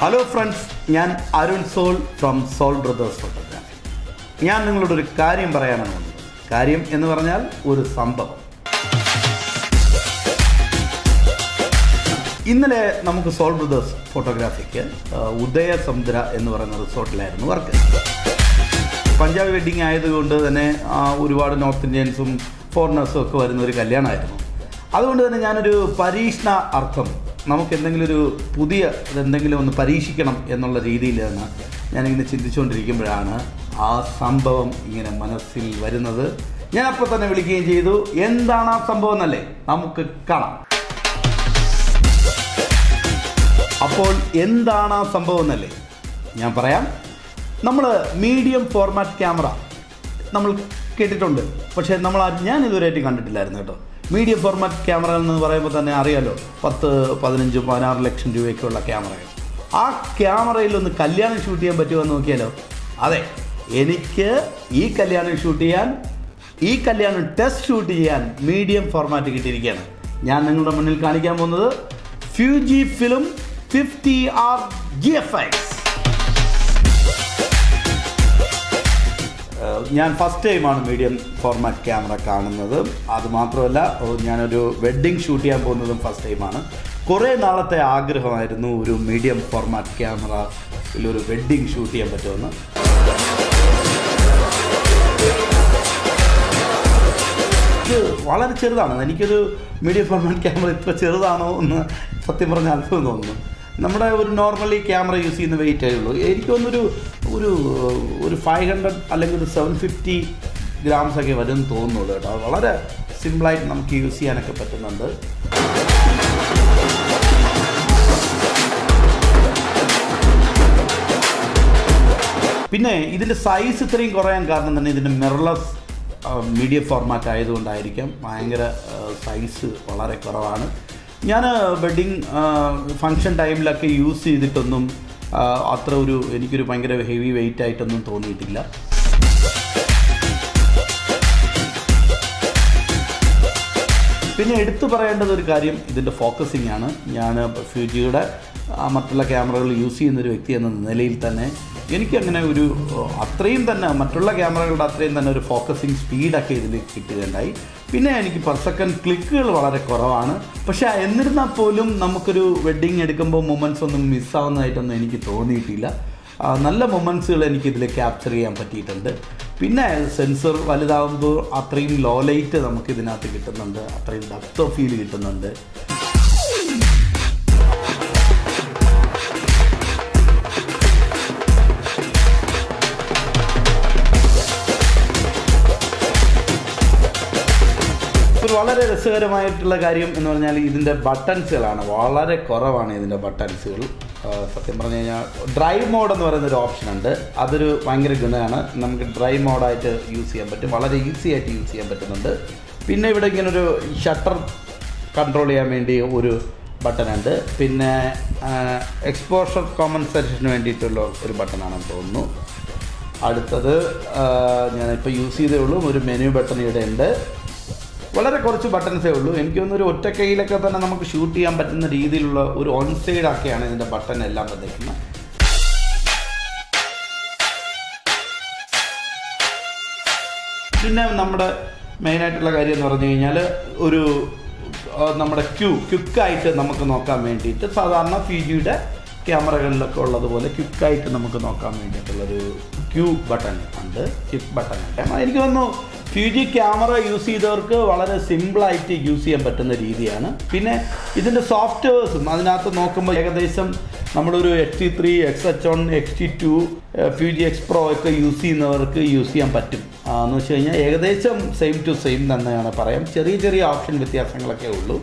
Hello friends, ഞാൻ Arun Soul from Soul Brothers Photography. ഞാൻ നിങ്ങളോടൊരു കാര്യം പറയാനാണ് വന്നത്. കാര്യം എന്ന് പറഞ്ഞാൽ ഒരു സംഭവം. ഇന്നലെ നമുക്ക് സോൾ ബ്രദേഴ്സ് ഫോട്ടോഗ്രാഫിക്ക് ഉദയസമുദ്ര എന്ന് പറയുന്ന റിസോർട്ടിലായിരുന്നു വർക്ക്. പഞ്ചാബി വെഡ്ഡിങ് ആയതുകൊണ്ട് തന്നെ ഒരുപാട് നോർത്ത് ഇന്ത്യൻസും ഫോറിനേഴ്സും ഒക്കെ വരുന്ന ഒരു കല്യാണമായിരുന്നു. അതുകൊണ്ട് തന്നെ ഞാനൊരു പരീക്ഷണ അർത്ഥം നമുക്ക് എന്തെങ്കിലും ഒന്ന് പരീക്ഷിക്കണം എന്നുള്ള രീതിയിലാണ് ഞാനിങ്ങനെ ചിന്തിച്ചുകൊണ്ടിരിക്കുമ്പോഴാണ് ആ സംഭവം ഇങ്ങനെ മനസ്സിൽ വരുന്നത്. ഞാൻ അപ്പോൾ തന്നെ വിളിക്കുകയും ചെയ്തു. എന്താണ് ആ സംഭവം എന്നല്ലേ, നമുക്ക് കാണാം. അപ്പോൾ എന്താണ് ആ സംഭവം എന്നല്ലേ ഞാൻ പറയാം. നമ്മൾ മീഡിയം ഫോർമാറ്റ് ക്യാമറ നമ്മൾ കേട്ടിട്ടുണ്ട്, പക്ഷേ ഞാൻ ഇതുവരെയായിട്ട് കണ്ടിട്ടില്ലായിരുന്നു കേട്ടോ. മീഡിയം ഫോർമാറ്റ് ക്യാമറ എന്ന് പറയുമ്പോൾ തന്നെ അറിയാലോ, 10, 15, 16 ലക്ഷം രൂപയ്ക്കുള്ള ക്യാമറകൾ. ആ ക്യാമറയിലൊന്ന് കല്യാണം ഷൂട്ട് ചെയ്യാൻ പറ്റുമോ എന്ന് നോക്കിയാലോ. അതെ, എനിക്ക് ഈ കല്യാണം ടെസ്റ്റ് ഷൂട്ട് ചെയ്യാൻ മീഡിയം ഫോർമാറ്റ് കിട്ടിയിരിക്കുകയാണ്. ഞാൻ നിങ്ങളുടെ മുന്നിൽ കാണിക്കാൻ പോകുന്നത് Fujifilm 50R GFX. ഞാൻ ഫസ്റ്റ് ടൈമാണ് മീഡിയം ഫോർമാറ്റ് ക്യാമറ കാണുന്നത്. അതുമാത്രമല്ല, ഞാനൊരു വെഡ്ഡിങ് ഷൂട്ട് ചെയ്യാൻ പോകുന്നതും ഫസ്റ്റ് ടൈമാണ്. കുറേ നാളത്തെ ആഗ്രഹമായിരുന്നു ഒരു മീഡിയം ഫോർമാറ്റ് ക്യാമറയിലൊരു വെഡ്ഡിങ് ഷൂട്ട് ചെയ്യാൻ പറ്റുമെന്ന്. ഇത് വളരെ ചെറുതാണ്. എനിക്കൊരു മീഡിയം ഫോർമാറ്റ് ക്യാമറ ഇത്ര ചെറുതാണോ എന്ന് സത്യം പറഞ്ഞാൽ അത്ഭുതം തോന്നുന്നു. നമ്മുടെ ഒരു നോർമലി ക്യാമറ യൂസ് ചെയ്യുന്ന വെയിറ്റേ ഉള്ളൂ. എനിക്ക് തോന്നുന്നൊരു 500 അല്ലെങ്കിൽ ഒരു 750 ഗ്രാംസ് ഒക്കെ വരുമെന്ന് തോന്നുന്നുള്ളൂ കേട്ടോ. വളരെ സിമ്പിളായിട്ട് നമുക്ക് യൂസ് ചെയ്യാനൊക്കെ പറ്റുന്നുണ്ട്. പിന്നെ ഇതിൻ്റെ സൈസ് ഇത്രയും കുറയാൻ കാരണം തന്നെ ഇതിൻ്റെ മിറർലെസ് മീഡിയം ഫോർമാറ്റ് ആയതുകൊണ്ടായിരിക്കാം. ഭയങ്കര സൈസ് വളരെ കുറവാണ്. ഞാൻ വെഡ്ഡിങ് ഫങ്ഷൻ ടൈമിലൊക്കെ യൂസ് ചെയ്തിട്ടൊന്നും എനിക്കൊരു ഭയങ്കര ഹെവി വെയിറ്റ് ആയിട്ടൊന്നും തോന്നിയിട്ടില്ല. പിന്നെ എടുത്തു പറയേണ്ടത് ഒരു കാര്യം ഇതിൻ്റെ ഫോക്കസിങ് ആണ്. ഞാൻ ഫ്യൂജിയുടെ മറ്റുള്ള ക്യാമറകൾ യൂസ് ചെയ്യുന്നൊരു വ്യക്തി എന്ന നിലയിൽ തന്നെ എനിക്കങ്ങനെ അത്രയും തന്നെ മറ്റുള്ള ക്യാമറകളുടെ അത്രയും തന്നെ ഒരു ഫോക്കസിങ് സ്പീഡൊക്കെ ഇതിൽ കിട്ടുകയുണ്ടായി. പിന്നെ എനിക്ക് പെർ സെക്കൻഡ് ക്ലിക്കുകൾ വളരെ കുറവാണ്. പക്ഷേ എന്നിരുന്നാൽ പോലും നമുക്കൊരു വെഡ്ഡിങ് എടുക്കുമ്പോൾ മൊമെൻറ്റ്സ് ഒന്നും മിസ്സാവുന്നതായിട്ടൊന്നും എനിക്ക് തോന്നിയിട്ടില്ല. നല്ല മൊമെൻറ്റ്സുകൾ എനിക്കിതിൽ ക്യാപ്ചർ ചെയ്യാൻ പറ്റിയിട്ടുണ്ട്. പിന്നെ സെൻസർ വലുതാകുമ്പോൾ അത്രയും ലോ ലൈറ്റ് നമുക്കിതിനകത്ത് കിട്ടുന്നുണ്ട്, അത്രയും ഡെപ്ത് ഓഫ് ഫീൽ കിട്ടുന്നുണ്ട്. ഒരു വളരെ രസകരമായിട്ടുള്ള കാര്യം എന്ന് പറഞ്ഞാൽ ഇതിൻ്റെ ബട്ടൺസുകളാണ്. വളരെ കുറവാണ് ഇതിൻ്റെ ബട്ടൺസുകൾ. സത്യം പറഞ്ഞു കഴിഞ്ഞാൽ ഡ്രൈവ് മോഡ് എന്ന് പറയുന്നൊരു ഓപ്ഷൻ ഉണ്ട്. അതൊരു ഭയങ്കര ഗുണമാണ്. നമുക്ക് ഡ്രൈവ് മോഡായിട്ട് യൂസ് ചെയ്യാൻ പറ്റും, വളരെ ഈസി ആയിട്ട് യൂസ് ചെയ്യാൻ പറ്റുന്നുണ്ട്. പിന്നെ ഇവിടെ ഇങ്ങനൊരു ഷട്ടർ കൺട്രോൾ ചെയ്യാൻ വേണ്ടി ഒരു ബട്ടൺ ഉണ്ട്. പിന്നെ എക്സ്പോഷർ കോമ്പൻസേഷന് വേണ്ടിയിട്ടുള്ള ഒരു ബട്ടണാണെന്ന് തോന്നുന്നു. അടുത്തത് ഞാനിപ്പോൾ യൂസ് ചെയ്തേ ഉള്ളൂ. ഒരു മെനു ബട്ടൺ ഇവിടെ ഉണ്ട്. വളരെ കുറച്ച് ബട്ടൺസേ ഉള്ളൂ. എനിക്ക് തോന്നുന്നു ഒരു ഒറ്റ കൈയിലൊക്കെ തന്നെ നമുക്ക് ഷൂട്ട് ചെയ്യാൻ പറ്റുന്ന രീതിയിലുള്ള ഒരു ഓൺ സൈഡൊക്കെയാണ് ഇതിൻ്റെ ബട്ടൺ എല്ലാം വന്നിരിക്കുന്നത്. പിന്നെ നമ്മുടെ മെയിനായിട്ടുള്ള കാര്യം എന്ന് പറഞ്ഞു കഴിഞ്ഞാൽ നമ്മുടെ ക്വിക്കായിട്ട് നമുക്ക് നോക്കാൻ വേണ്ടിയിട്ട് സാധാരണ ഫിജിയുടെ ക്യാമറകളിലൊക്കെ ഉള്ളതുപോലെ ക്വിക്കായിട്ട് നമുക്ക് നോക്കാൻ വേണ്ടിയിട്ടുള്ളൊരു ബട്ടൺ ഉണ്ട്, ക്വിക്ക് ബട്ടൺ ഉണ്ട്. എനിക്ക് തോന്നുന്നു ഫ്യൂജി ക്യാമറ യൂസ് ചെയ്തവർക്ക് വളരെ സിമ്പിളായിട്ട് യൂസ് ചെയ്യാൻ പറ്റുന്ന രീതിയാണ്. പിന്നെ ഇതിൻ്റെ സോഫ്റ്റ്വെയർസും അതിനകത്ത് നോക്കുമ്പോൾ ഏകദേശം നമ്മളൊരു XT3, XH1, XT2, Fuji X Pro ഒക്കെ യൂസ് ചെയ്യുന്നവർക്ക് യൂസ് ചെയ്യാൻ പറ്റും. എന്ന് വെച്ച് കഴിഞ്ഞാൽ ഏകദേശം സെയിം ടു സെയിം തന്നെയാണ് പറയാം. ചെറിയ ഓപ്ഷൻ വ്യത്യാസങ്ങളൊക്കെ ഉള്ളൂ.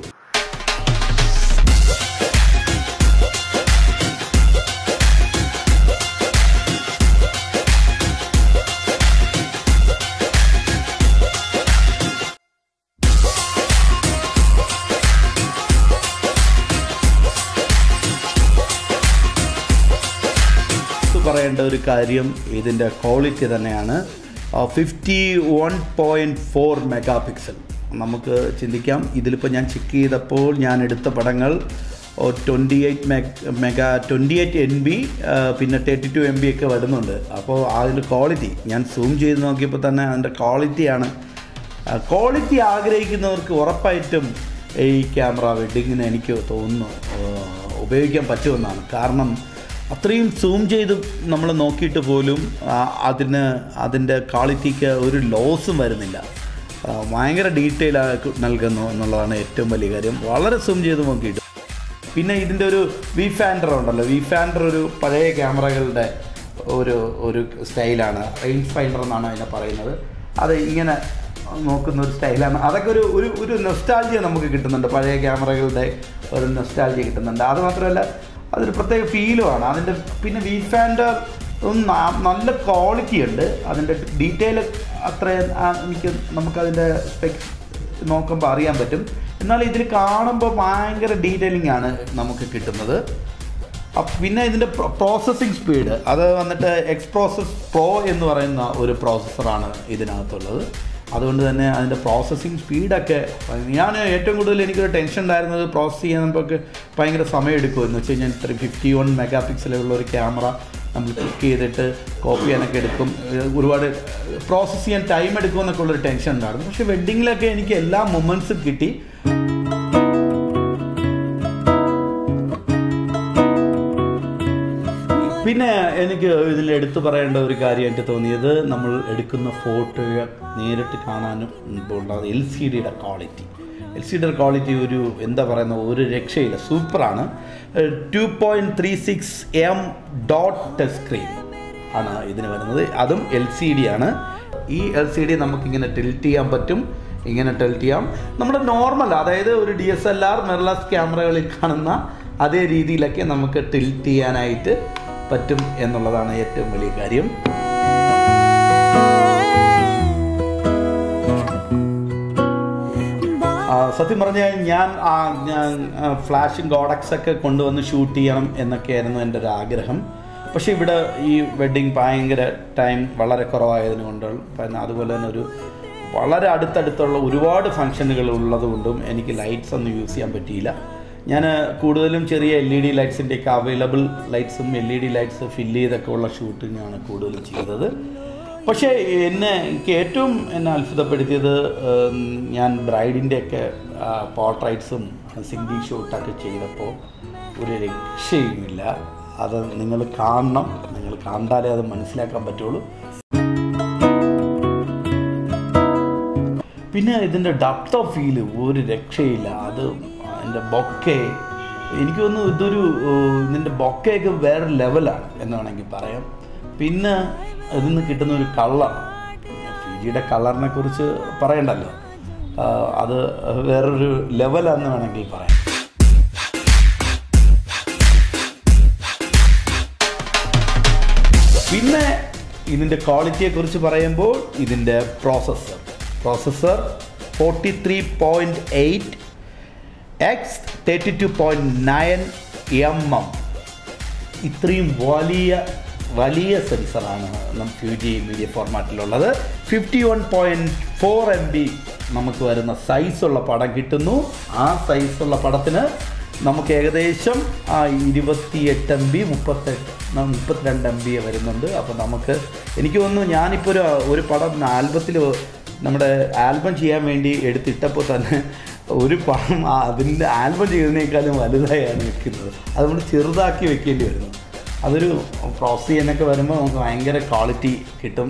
പറയേണ്ട ഒരു കാര്യം ഇതിൻ്റെ ക്വാളിറ്റി തന്നെയാണ്. 51.4 മെഗാ പിക്സൽ. നമുക്ക് ചിന്തിക്കാം, ഇതിലിപ്പോൾ ഞാൻ ചെക്ക് ചെയ്തപ്പോൾ ഞാൻ എടുത്ത പടങ്ങൾ 28 MB പിന്നെ 32 MB ഒക്കെ വരുന്നുണ്ട്. അപ്പോൾ അതിൻ്റെ ക്വാളിറ്റി ഞാൻ സൂം ചെയ്ത് നോക്കിയപ്പോൾ തന്നെ അതിൻ്റെ ക്വാളിറ്റി ആഗ്രഹിക്കുന്നവർക്ക് ഉറപ്പായിട്ടും ഈ ക്യാമറ വെഡ്ഡിങ്ങിന് എനിക്ക് തോന്നുന്നു ഉപയോഗിക്കാൻ പറ്റുമെന്നാണ്. കാരണം അത്രയും സൂം ചെയ്ത് നമ്മൾ നോക്കിയിട്ട് പോലും അതിൻ്റെ ക്വാളിറ്റിക്ക് ഒരു ലോസും വരുന്നില്ല. ഭയങ്കര ഡീറ്റെയിൽ നൽകുന്നു എന്നുള്ളതാണ് ഏറ്റവും വലിയ കാര്യം. വളരെ സൂം ചെയ്ത് നോക്കിയിട്ട്. പിന്നെ ഇതിൻ്റെ ഒരു V-Finder ഉണ്ടല്ലോ, V-Finder ഒരു പഴയ ക്യാമറകളുടെ ഒരു സ്റ്റൈലാണ്. റേഞ്ച് ഫൈൻഡർ എന്നാണ് അതിനെ പറയുന്നത്. അത് ഇങ്ങനെ നോക്കുന്ന ഒരു സ്റ്റൈലാണ്. അതൊക്കെ ഒരു നൊസ്റ്റാൾജിയ നമുക്ക് കിട്ടുന്നുണ്ട്. പഴയ ക്യാമറകളുടെ ഒരു നൊസ്റ്റാൾജിയ കിട്ടുന്നുണ്ട്. അത് മാത്രമല്ല അതൊരു പ്രത്യേക ഫീലുമാണ് അതിൻ്റെ. പിന്നെ V-Finder നല്ല ക്വാളിറ്റി ഉണ്ട്. അതിൻ്റെ ഡീറ്റെയിൽ അത്രയും നമുക്കതിൻ്റെ സ്പെക്സ് നോക്കുമ്പോൾ അറിയാൻ പറ്റും. എന്നാൽ ഇതിൽ കാണുമ്പോൾ ഭയങ്കര ഡീറ്റെയിലിംഗ് ആണ് നമുക്ക് കിട്ടുന്നത്. പിന്നെ ഇതിൻ്റെ പ്രോസസ്സിങ് സ്പീഡ് അത് വന്നിട്ട് X-Process Pro എന്ന് പറയുന്ന ഒരു പ്രോസസ്സറാണ് ഇതിനകത്തുള്ളത്. അതുകൊണ്ട് തന്നെ അതിൻ്റെ പ്രോസസ്സിങ് സ്പീഡൊക്കെ ഞാൻ ഏറ്റവും കൂടുതൽ എനിക്കൊരു ടെൻഷൻ ഉണ്ടായിരുന്നത് പ്രോസസ്സ് ചെയ്യാനൊക്കെ ഭയങ്കര സമയം എടുക്കുമെന്ന് വെച്ച് കഴിഞ്ഞാൽ 51 മെഗാപിക്സലുള്ള ഒരു ക്യാമറ നമ്മൾ ക്ലിക്ക് ചെയ്തിട്ട് കോപ്പി ചെയ്യാനൊക്കെ എടുക്കും, ഒരുപാട് പ്രോസസ്സ് ചെയ്യാൻ ടൈം എടുക്കുമെന്നൊക്കെ ഉള്ളൊരു ടെൻഷൻ ഉണ്ടായിരുന്നു. പക്ഷേ വെഡ്ഡിങ്ങിലൊക്കെ എനിക്ക് എല്ലാ മൊമെൻറ്റ്സും കിട്ടി. പിന്നെ എനിക്ക് ഇതിൽ എടുത്തു പറയേണ്ട ഒരു കാര്യമായിട്ട് തോന്നിയത് നമ്മൾ എടുക്കുന്ന ഫോട്ടോ നേരിട്ട് കാണാനും ഉണ്ടാകുന്ന LCDയുടെ ക്വാളിറ്റി ഒരു എന്താ പറയുന്ന ഒരു രക്ഷയില്ല, സൂപ്പറാണ്. 2.36 mm ടച്ച് സ്ക്രീൻ ആണ് ഇതിന് വരുന്നത്. അതും LCD ആണ്. ഈ LCD നമുക്കിങ്ങനെ ടിൽറ്റ് ചെയ്യാൻ പറ്റും. ഇങ്ങനെ ടിൽറ്റ് ചെയ്യാം. നമ്മുടെ നോർമൽ അതായത് ഒരു DSLR മിറർലെസ് ക്യാമറകളിൽ കാണുന്ന അതേ രീതിയിലൊക്കെ നമുക്ക് ടിൽറ്റ് ചെയ്യാനായിട്ട് പറ്റും എന്നുള്ളതാണ് ഏറ്റവും വലിയ കാര്യം. സത്യം പറഞ്ഞാൽ ഞാൻ ഫ്ലാഷും ഗോഡക്സൊക്കെ കൊണ്ടുവന്ന് ഷൂട്ട് ചെയ്യണം എന്നൊക്കെയായിരുന്നു എൻ്റെ ഒരു ആഗ്രഹം. പക്ഷേ ഇവിടെ ഈ വെഡ്ഡിങ് ഭയങ്കര ടൈം വളരെ കുറവായതിനുകൊണ്ട് പിന്നെ അതുപോലെ തന്നെ വളരെ അടുത്തടുത്തുള്ള ഒരുപാട് ഫങ്ഷനുകൾ ഉള്ളതുകൊണ്ടും എനിക്ക് ലൈറ്റ്സ് ഒന്നും യൂസ് ചെയ്യാൻ പറ്റിയില്ല. ഞാൻ കൂടുതലും ചെറിയ LED ലൈറ്റ്സിൻ്റെയൊക്കെ അവൈലബിൾ ലൈറ്റ്സും LED ലൈറ്റ്സ് ഫില്ല് ചെയ്തൊക്കെ ഉള്ള ഷൂട്ടിങ്ങാണ് കൂടുതലും ചെയ്തത്. പക്ഷേ എനിക്ക് ഏറ്റവും എന്നെ അത്ഭുതപ്പെടുത്തിയത് ഞാൻ ബ്രൈഡിൻ്റെയൊക്കെ പോർട്രൈറ്റ്സും സിംഗിൾ ഷൂട്ടൊക്കെ ചെയ്തപ്പോൾ ഒരു രക്ഷയുമില്ല. അത് നിങ്ങൾ കാണണം, നിങ്ങൾ കണ്ടാലേ അത് മനസ്സിലാക്കാൻ പറ്റുള്ളൂ. പിന്നെ ഇതിൻ്റെ ഡെപ്ത് ഓഫ് ഫീല് ഒരു രക്ഷയില്ല. അത് എൻ്റെ ബൊക്കെ എനിക്ക് തോന്നുന്നു ഇതിൻ്റെ ബൊക്കയൊക്കെ വേറെ ലെവലാണ് എന്ന് വേണമെങ്കിൽ പറയാം. പിന്നെ ഇതിൽ നിന്ന് കിട്ടുന്ന ഒരു കളർ, ഫിജിയുടെ കളറിനെ കുറിച്ച് പറയണ്ടല്ലോ, അത് വേറൊരു ലെവലാണെന്ന് വേണമെങ്കിൽ പറയാം. പിന്നെ ഇതിൻ്റെ ക്വാളിറ്റിയെക്കുറിച്ച് പറയുമ്പോൾ ഇതിൻ്റെ പ്രോസസ്സർ 43.8 x 32.9 mm ഇത്രയും വലിയ സെൻസറാണ് ഫ്യൂജി മീഡിയ ഫോർമാറ്റിലുള്ളത്. 51.4 MB നമുക്ക് വരുന്ന സൈസുള്ള പടം കിട്ടുന്നു. ആ സൈസുള്ള പടത്തിന് നമുക്ക് ഏകദേശം 28 MB 32 MB വരുന്നുണ്ട്. അപ്പോൾ എനിക്ക് തോന്നുന്നു ഞാനിപ്പോൾ ഒരു പടം ആൽബത്തിൽ നമ്മുടെ ആൽബം ചെയ്യാൻ വേണ്ടി എടുത്തിട്ടപ്പോൾ തന്നെ ഒരു പടം അതിൻ്റെ ആൽബം ചെയ്തതിനേക്കാളും വലുതായാണ് വെക്കുന്നത്. അത് നമ്മൾ ചെറുതാക്കി വെക്കേണ്ടി വരുന്നു. അതൊരു പ്രോസസ് ചെയ്യാനൊക്കെ വരുമ്പോൾ നമുക്ക് ഭയങ്കര ക്വാളിറ്റി കിട്ടും.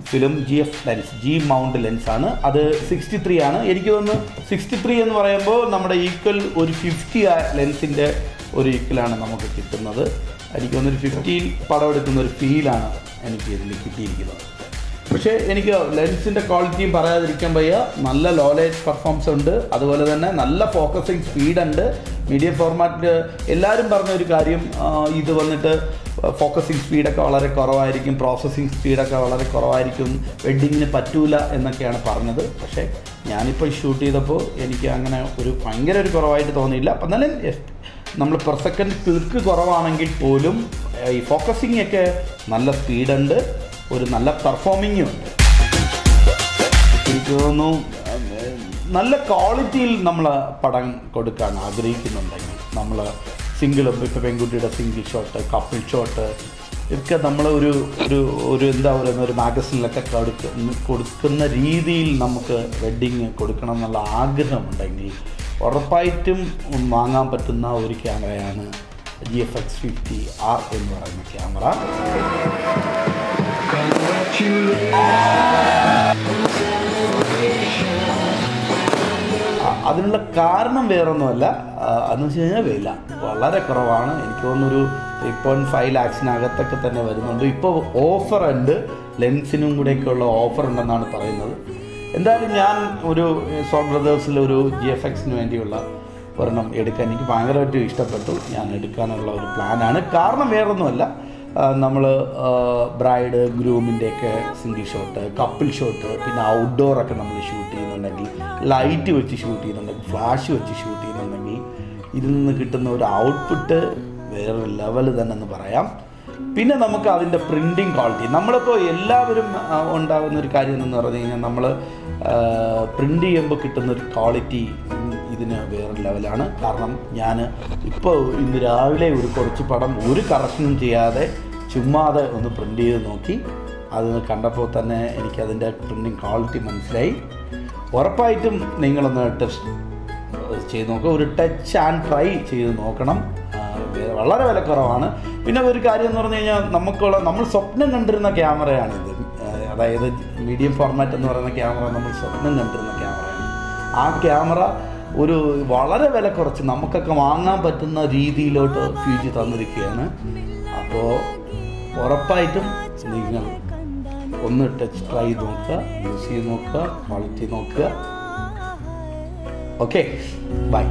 Film GF lens, G mount ലെൻസാണ്. അത് 63 ആണ്. എനിക്ക് തോന്നുന്നു 63 എന്ന് പറയുമ്പോൾ നമ്മുടെ ഈക്വൽ ഒരു 50 ലെൻസിൻ്റെ ഒരു ഈക്വലാണ് നമുക്ക് കിട്ടുന്നത്. എനിക്ക് തോന്നുന്നു 50 പടം എടുക്കുന്ന ഒരു ഫീലാണ് എനിക്ക് ഇതിൽ കിട്ടിയിരിക്കുന്നത്. പക്ഷേ എനിക്ക് ലെൻസിൻ്റെ ക്വാളിറ്റിയും പറയാതിരിക്കാൻ വയ്യ. നല്ല ലോ ലൈറ്റ് പെർഫോമൻസ് ഉണ്ട്, അതുപോലെ തന്നെ നല്ല ഫോക്കസിങ് സ്പീഡുണ്ട്. മീഡിയം ഫോർമാറ്റിൽ എല്ലാവരും പറഞ്ഞൊരു കാര്യം, ഇത് വന്നിട്ട് ഫോക്കസിങ് സ്പീഡൊക്കെ വളരെ കുറവായിരിക്കും, പ്രോസസ്സിങ് സ്പീഡൊക്കെ വളരെ കുറവായിരിക്കും, വെഡ്ഡിങ്ങിന് പറ്റൂല എന്നൊക്കെയാണ് പറഞ്ഞത്. പക്ഷേ ഞാനിപ്പോൾ ഷൂട്ട് ചെയ്തപ്പോൾ എനിക്ക് അങ്ങനെ ഭയങ്കര ഒരു കുറവായിട്ട് തോന്നിയില്ല. അപ്പം എന്നാലും നമ്മൾ പെർ സെക്കൻഡ് ക്ലിക്ക് കുറവാണെങ്കിൽ പോലും ഈ ഫോക്കസിങ് ഒക്കെ നല്ല സ്പീഡുണ്ട്, ഒരു നല്ല പെർഫോമിങ്ങും ഉണ്ട്. എനിക്ക് തോന്നുന്നു നല്ല ക്വാളിറ്റിയിൽ നമ്മൾ പടം കൊടുക്കാൻ ആഗ്രഹിക്കുന്നുണ്ടെങ്കിൽ നമ്മൾ സിംഗിളും ഇപ്പോൾ പെൺകുട്ടിയുടെ സിംഗിൾ ഷോട്ട്, കപ്പിൾ ഷോട്ട് ഇതൊക്കെ നമ്മൾ ഒരു എന്താ പറയുന്ന ഒരു മാഗസിനിലൊക്കെ കൊടുക്കുന്ന രീതിയിൽ നമുക്ക് വെഡ്ഡിങ് കൊടുക്കണം എന്നുള്ള ആഗ്രഹമുണ്ടെങ്കിൽ ഉറപ്പായിട്ടും വാങ്ങാൻ പറ്റുന്ന ഒരു ക്യാമറയാണ് GFX50R എന്ന് പറയുന്ന ക്യാമറ. അതിനുള്ള കാരണം വേറൊന്നുമല്ല, അതെന്ന് വെച്ച് കഴിഞ്ഞാൽ വില വളരെ കുറവാണ്. എനിക്ക് തോന്നുന്നൊരു 3.5 lakhsനകത്തൊക്കെ തന്നെ വരുന്നുണ്ട്. ഇപ്പോൾ ഓഫർ ഉണ്ട്, ലെൻസിനും കൂടെയൊക്കെയുള്ള ഓഫർ ഉണ്ടെന്നാണ് പറയുന്നത്. എന്തായാലും ഞാൻ ഒരു സോൺ ബ്രദേഴ്സിലൊരു GFXന് വേണ്ടിയുള്ള ഒരെണ്ണം എടുക്കാൻ എനിക്ക് ഭയങ്കരമായിട്ട് ഇഷ്ടപ്പെട്ടു. ഞാൻ എടുക്കാനുള്ള ഒരു പ്ലാനാണ്. കാരണം വേറൊന്നുമല്ല, നമ്മൾ ബ്രൈഡ് ഗ്രൂമിൻ്റെയൊക്കെ സിംഗിൾ ഷോട്ട്, കപ്പിൾ ഷോട്ട്, പിന്നെ ഔട്ട്ഡോറൊക്കെ നമ്മൾ ഷൂട്ട് ചെയ്യുന്നുണ്ടെങ്കിൽ, ലൈറ്റ് വെച്ച് ഷൂട്ട് ചെയ്യുന്നുണ്ടെങ്കിൽ, ഫ്ലാഷ് വെച്ച് ഷൂട്ട് ചെയ്യുന്നുണ്ടെങ്കിൽ ഇതിൽ നിന്ന് കിട്ടുന്ന ഒരു ഔട്ട്പുട്ട് വേറെ ലെവൽ തന്നെ എന്ന് പറയാം. പിന്നെ നമുക്ക് അതിൻ്റെ പ്രിൻറ്റിങ് ക്വാളിറ്റി, നമ്മളിപ്പോൾ എല്ലാവരും ഉണ്ടാകുന്ന ഒരു കാര്യം എന്ന് പറഞ്ഞു കഴിഞ്ഞാൽ നമ്മൾ പ്രിൻ്റ് ചെയ്യുമ്പോൾ കിട്ടുന്നൊരു ക്വാളിറ്റി ഇതിന് വേറെ ലെവലാണ്. കാരണം ഞാൻ ഇപ്പോൾ ഇന്ന് രാവിലെ കുറച്ച് പടം ഒരു കറക്ഷനും ചെയ്യാതെ ചുമ്മാതെ ഒന്ന് പ്രിൻ്റ് ചെയ്ത് നോക്കി. അത് കണ്ടപ്പോൾ തന്നെ എനിക്കതിൻ്റെ പ്രിൻറ്റിങ് ക്വാളിറ്റി മനസ്സിലായി. ഉറപ്പായിട്ടും നിങ്ങളൊന്ന് ടെസ്റ്റ് ചെയ്ത് നോക്കുക, ഒരു ടച്ച് ആൻഡ് ട്രൈ ചെയ്ത് നോക്കണം. വളരെ വിലക്കുറവാണ്. പിന്നെ ഒരു കാര്യം എന്ന് പറഞ്ഞു കഴിഞ്ഞാൽ നമ്മൾ സ്വപ്നം കണ്ടിരുന്ന ക്യാമറയാണിത്. അതായത് മീഡിയം ഫോർമാറ്റ് എന്ന് പറയുന്ന ക്യാമറ നമ്മൾ സ്വപ്നം കണ്ടിരുന്ന ക്യാമറയാണ്. ആ ക്യാമറ ഒരു വളരെ വില കുറച്ച് നമുക്കൊക്കെ വാങ്ങാൻ പറ്റുന്ന രീതിയിലോട്ട് ഫ്യൂജി തന്നിരിക്കുകയാണ്. അപ്പോൾ ഉറപ്പായിട്ടും നിങ്ങൾ ഒന്ന് ടച്ച് ട്രൈ നോക്കുക, യൂസ് ചെയ്ത് നോക്കുക, ക്വാളിറ്റി നോക്കുക. Okay, by.